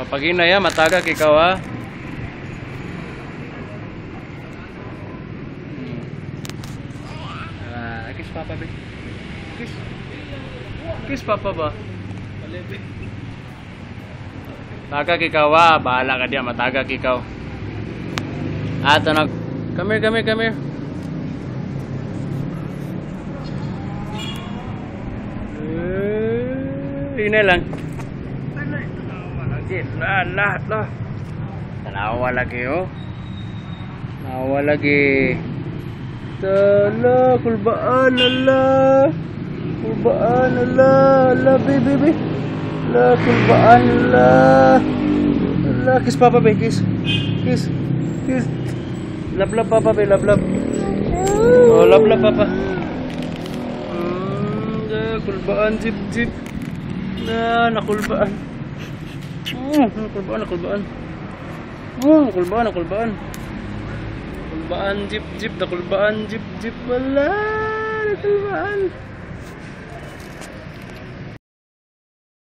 Pag inaya, matagak ikaw ha. Kiss papa ba? Kiss. Kiss papa ba? Tagak ikaw ha. Bahala ka diyan, matagak ikaw. Ato na. Come here, come here, come here. Ini lang. Lah. Tanawa lagi oh. Tanawa lagi. Tala, kulbaan Allah. Kulbaan Allah. Allah baby. La kulbaan Allah. Allah kiss papa be kiss. Kiss. Love papa be love. Oh love papa. Kulbaan jip. Nakulbaan. Nakulbaan. Kulbaan jip. Nakulbaan jip. Wala. Nakulbaan.